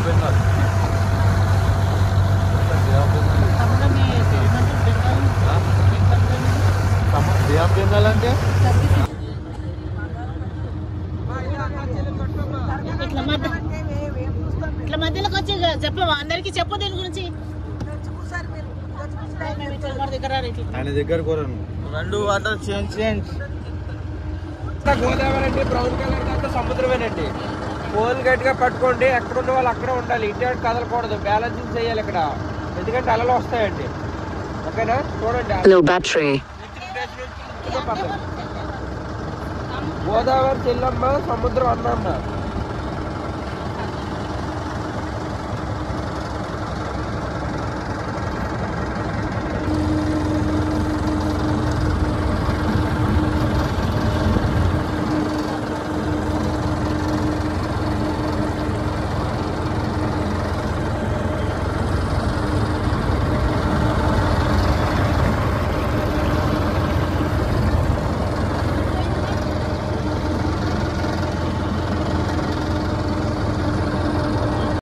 బెంగాల్ బే of Bengal అంటే ఇట్లా మధ్యలోకి వచ్చి చెప్పవా అందరికి చెప్పు దీని గురించి ఆయన దగ్గర కోరను రెండు వాటర్ చేంజ్ గోదావరి అండి బ్రౌన్ కలర్ దాంట్లో సముద్రమేనండి పోల్ గట్టిగా పట్టుకోండి ఎక్కడ ఉన్న వాళ్ళు అక్కడే ఉండాలి ఇటు కదలకూడదు బ్యాలెన్సింగ్ చేయాలి ఇక్కడ ఎందుకంటే అలలు వస్తాయండి ఓకేనా చూడండి గోదావరి చెల్లమ్మ సముద్రం అన్నమ్మ